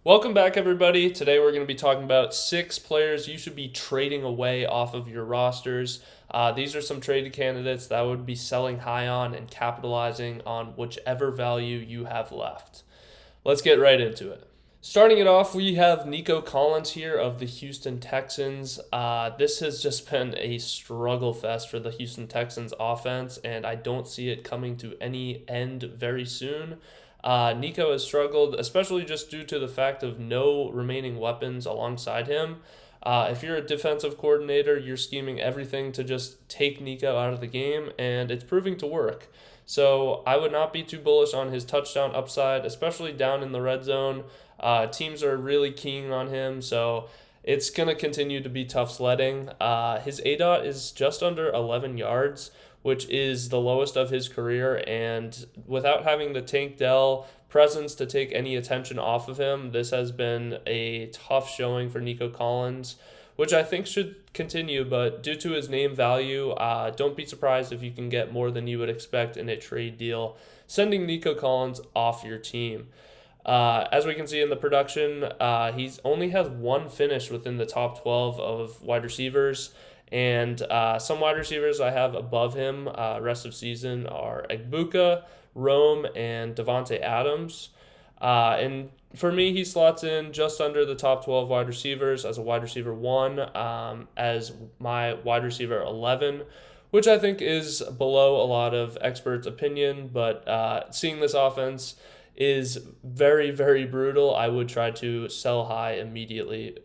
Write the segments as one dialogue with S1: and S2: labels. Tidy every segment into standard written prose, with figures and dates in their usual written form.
S1: Welcome back, everybody. Today we're going to be talking about 6 players you should be trading away off of your rosters. These are some traded candidates that I would be selling high on and capitalizing on whichever value you have left. Let's get right into it. Starting it off, we have Nico Collins here of the Houston Texans. This has just been a struggle fest for the Houston Texans offense, and I don't see it coming to any end very soon. Nico has struggled, especially just due to the fact of no remaining weapons alongside him. If you're a defensive coordinator, you're scheming everything to just take Nico out of the game, and it's proving to work. So I would not be too bullish on his touchdown upside, especially down in the red zone. Teams are really keying on him, so it's going to continue to be tough sledding. His ADOT is just under 11 yards, which is the lowest of his career, and without having the Tank Dell presence to take any attention off of him, this has been a tough showing for Nico Collins, which I think should continue, but due to his name value, don't be surprised if you can get more than you would expect in a trade deal, sending Nico Collins off your team. As we can see in the production, he's only has one finish within the top 12 of wide receivers, and some wide receivers I have above him rest of season are Egbuka, Rome, and Devontae Adams. And for me, he slots in just under the top 12 wide receivers as a wide receiver 1, as my wide receiver 11, which I think is below a lot of experts' opinion, but seeing this offense is very, very brutal. I would try to sell high immediately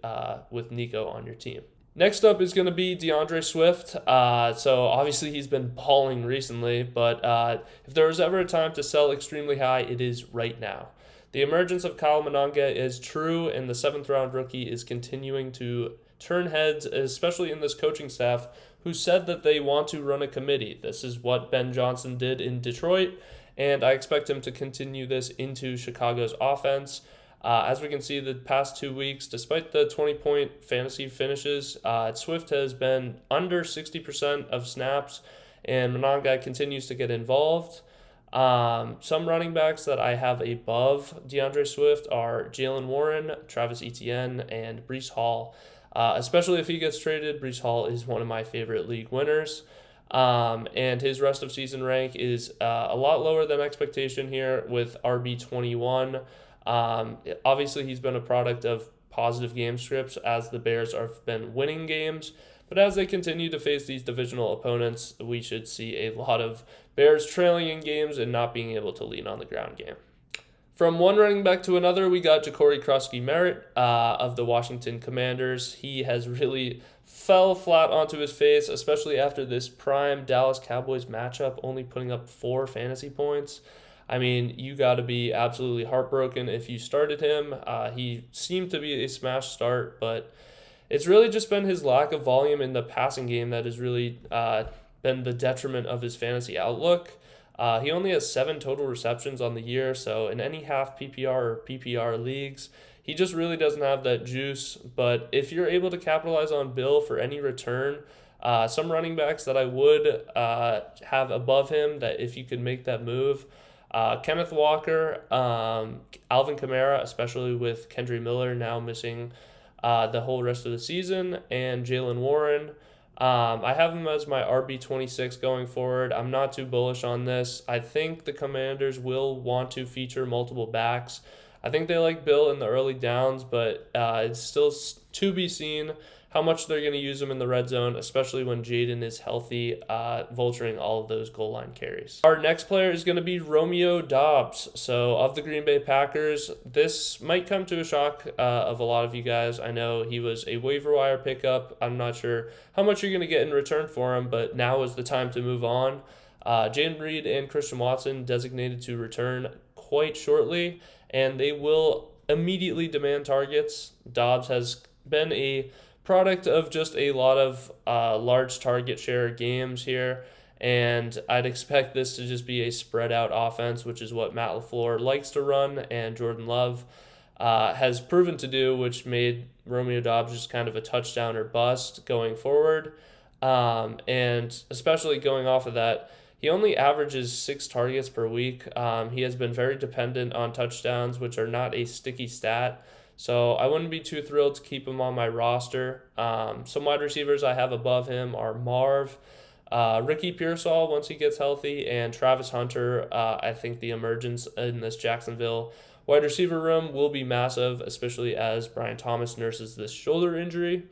S1: with Nico on your team. Next up is going to be DeAndre Swift. So obviously he's been balling recently, but if there was ever a time to sell extremely high, it is right now. The emergence of Kyle Monanga is true, and the 7th-round rookie is continuing to turn heads, especially in this coaching staff, who said that they want to run a committee. This is what Ben Johnson did in Detroit, and I expect him to continue this into Chicago's offense. As we can see, the past 2 weeks, despite the 20-point fantasy finishes, Swift has been under 60% of snaps, and Monangai continues to get involved. Some running backs that I have above DeAndre Swift are Jalen Warren, Travis Etienne, and Breece Hall. Especially if he gets traded, Breece Hall is one of my favorite league winners. And his rest of season rank is a lot lower than expectation here with RB21. Obviously, he's been a product of positive game scripts as the Bears have been winning games. But as they continue to face these divisional opponents, we should see a lot of Bears trailing in games and not being able to lean on the ground game. From one running back to another, we got Ja'Cory Krusky-Merritt of the Washington Commanders. He has really fell flat onto his face, especially after this prime Dallas Cowboys matchup, only putting up 4 fantasy points. I mean, you got to be absolutely heartbroken if you started him. He seemed to be a smash start, but it's really just been his lack of volume in the passing game that has really been the detriment of his fantasy outlook. He only has 7 total receptions on the year, so in any half PPR or PPR leagues, he just really doesn't have that juice. But if you're able to capitalize on Bill for any return, some running backs that I would have above him, that if you could make that move, Kenneth Walker, Alvin Kamara, especially with Kendry Miller now missing the whole rest of the season, and Jalen Warren. I have him as my RB26 going forward. I'm not too bullish on this. I think the Commanders will want to feature multiple backs. I think they like Bill in the early downs, but it's still to be seen how much they're going to use him in the red zone, especially when Jaden is healthy, vulturing all of those goal line carries. Our next player is going to be Romeo Doubs. So of the Green Bay Packers, this might come to a shock of a lot of you guys. I know he was a waiver wire pickup. I'm not sure how much you're going to get in return for him, but now is the time to move on. Jayden Reed and Christian Watson designated to return quite shortly, and they will immediately demand targets. Doubs has been a product of just a lot of large target share games here, and I'd expect this to just be a spread out offense, which is what Matt LaFleur likes to run and Jordan Love has proven to do, which made Romeo Doubs just kind of a touchdown or bust going forward. And especially going off of that, he only averages 6 targets per week. He has been very dependent on touchdowns, which are not a sticky stat. So I wouldn't be too thrilled to keep him on my roster. Some wide receivers I have above him are Marv, Ricky Pearsall once he gets healthy, and Travis Hunter. I think the emergence in this Jacksonville wide receiver room will be massive, especially as Brian Thomas nurses this shoulder injury.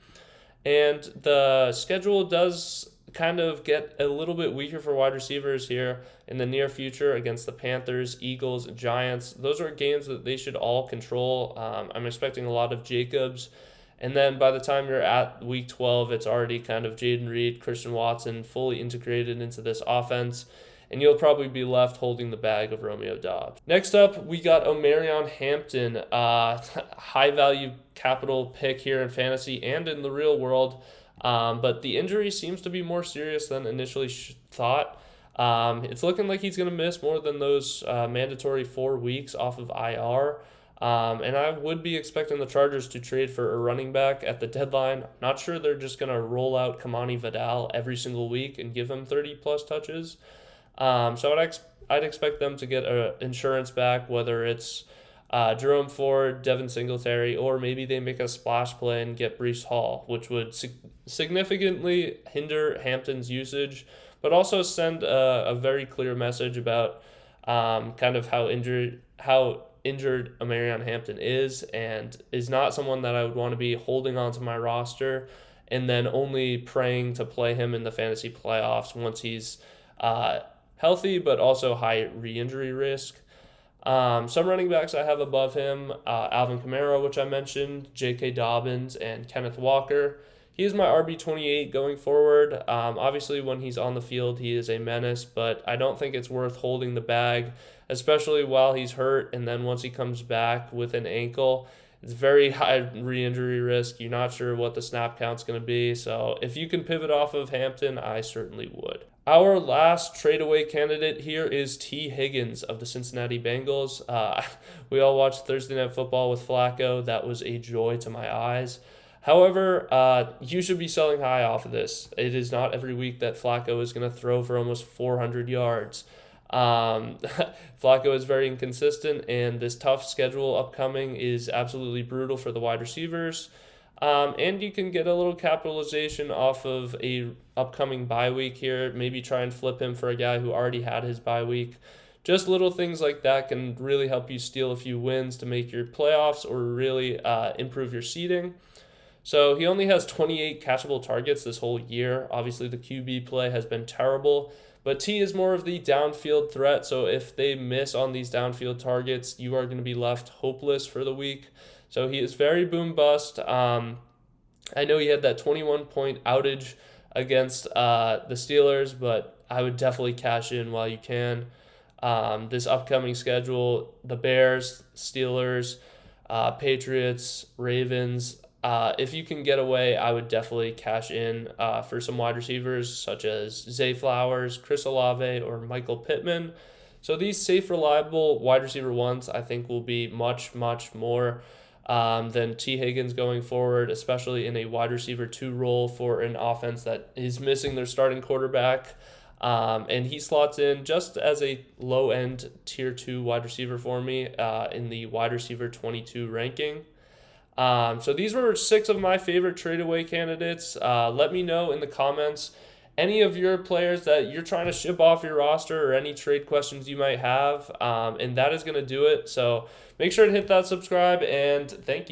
S1: And the schedule does kind of get a little bit weaker for wide receivers here in the near future against the Panthers, Eagles, Giants. Those are games that they should all control. I'm expecting a lot of Jacobs. And then by the time you're at week 12, it's already kind of Jaden Reed, Christian Watson fully integrated into this offense, and you'll probably be left holding the bag of Romeo Doubs. Next up, we got Omarion Hampton, high value capital pick here in fantasy and in the real world. But the injury seems to be more serious than initially thought. It's looking like he's going to miss more than those mandatory 4 weeks off of IR. And I would be expecting the Chargers to trade for a running back at the deadline. Not sure they're just going to roll out Kamani Vidal every single week and give him 30-plus touches. So I'd expect them to get insurance back, whether it's Jerome Ford, Devin Singletary, or maybe they make a splash play and get Breece Hall, which would significantly hinder Hampton's usage, but also send a very clear message about kind of how injured Omarion Hampton is, and is not someone that I would want to be holding onto my roster and then only praying to play him in the fantasy playoffs once he's healthy, but also high re-injury risk. Some running backs I have above him, Alvin Kamara, which I mentioned, J.K. Dobbins, and Kenneth Walker. He is my RB28 going forward. Obviously, when he's on the field, he is a menace, but I don't think it's worth holding the bag, especially while he's hurt, and then once he comes back with an ankle, it's very high re-injury risk. You're not sure what the snap count's going to be, so if you can pivot off of Hampton, I certainly would. Our last trade-away candidate here is T. Higgins of the Cincinnati Bengals. We all watched Thursday Night Football with Flacco. That was a joy to my eyes. However, you should be selling high off of this. It is not every week that Flacco is going to throw for almost 400 yards. Flacco is very inconsistent, and this tough schedule upcoming is absolutely brutal for the wide receivers. And you can get a little capitalization off of a upcoming bye week here. Maybe try and flip him for a guy who already had his bye week. Just little things like that can really help you steal a few wins to make your playoffs or really improve your seeding. So he only has 28 catchable targets this whole year. Obviously, the QB play has been terrible, but T is more of the downfield threat. So if they miss on these downfield targets, you are going to be left hopeless for the week. So he is very boom bust. I know he had that 21-point outage against the Steelers, but I would definitely cash in while you can. This upcoming schedule, the Bears, Steelers, Patriots, Ravens. If you can get away, I would definitely cash in for some wide receivers such as Zay Flowers, Chris Olave, or Michael Pittman. So these safe, reliable wide receiver ones, I think, will be much, much more than T. Higgins going forward, especially in a wide receiver 2 role for an offense that is missing their starting quarterback. And he slots in just as a low-end tier 2 wide receiver for me in the wide receiver 22 ranking. So these were 6 of my favorite trade-away candidates. Let me know in the comments any of your players that you're trying to ship off your roster or any trade questions you might have. And that is going to do it. So make sure to hit that subscribe, and thank you.